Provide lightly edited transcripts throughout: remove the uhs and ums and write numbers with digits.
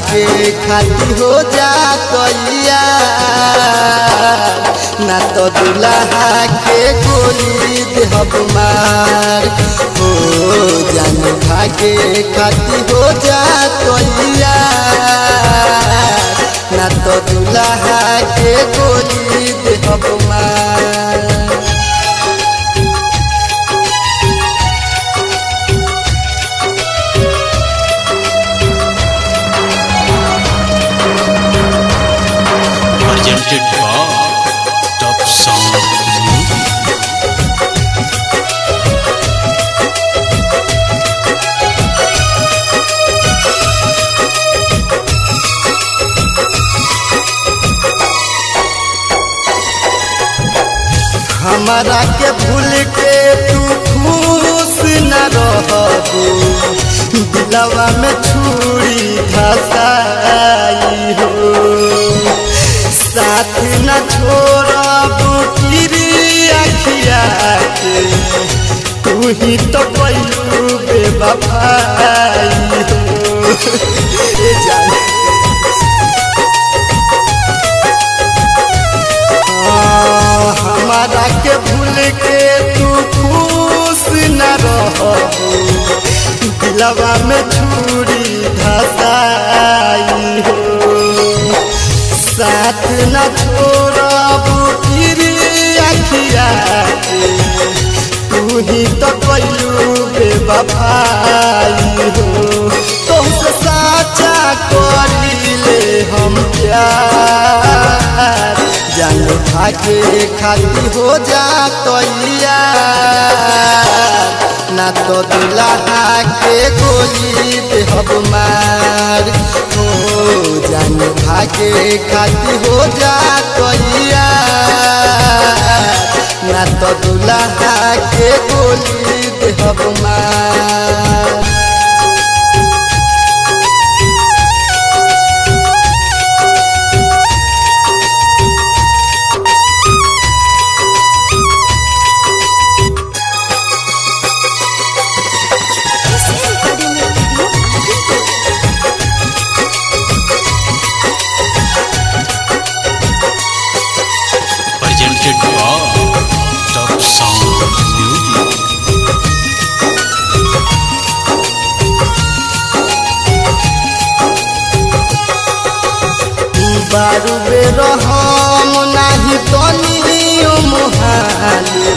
भागे खाती हो जा ना तो दुल्हा के गोली देहब मार हो जान भागे खाती हो जा ना तो दुल्हा के गोली देहब मार। Presented by Top Sound Music. हमारा के भूल के तू खुश न रहबू दिलवा में छुरी धसाई हो साथ न छोड़बू किरिया के तू ही तो कइलू बेवफाई हो ए जान हमारा के भूल के तू खुश न रहबू दिलवा में छुरी धसाई हो साथ न छोड़बू किरिया के तू ही तो कइलू बेवफाई हो तुमसे साचा करिले हम प्यार जान भागे खाती हो जा ना तो दुल्हा के गोली देहब मार हो जान भागे खाती हो जा ना तो दुल्हा के गोली देहब मार। Presented by Top Sound Music. बारू बेर हम नाही तनियो मोहाली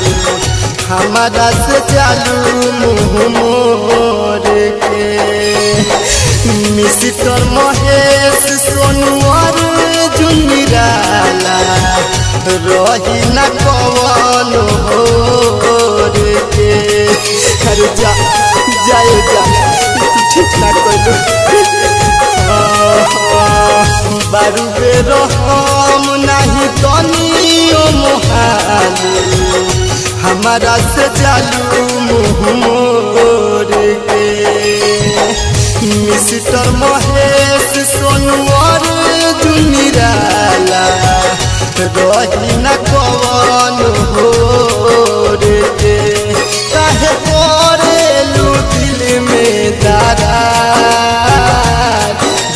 हमारा से चालू मुँह मोर के मिस्टर महेश सोनुअर जुनिराला रही न कवन होर के अरे जाए ठीक ना कइलू बारू बेर हम नाही तनियो मोहाली हमारा से चालू मुँह मोर के मिस्टर महेश सोनुअर जुनिराला रही न कवन होर के काहे पड़ेलू दिल में दरार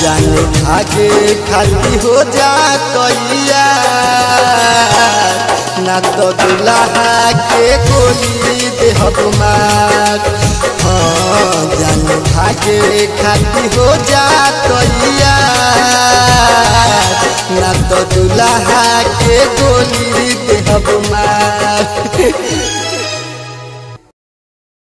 जान भागे खाती हो जा ना तो दुल्हा के गोली देहब मार हाँ जान भागे खाती हो जा ना तो दुल्हा के गोली देहब मार।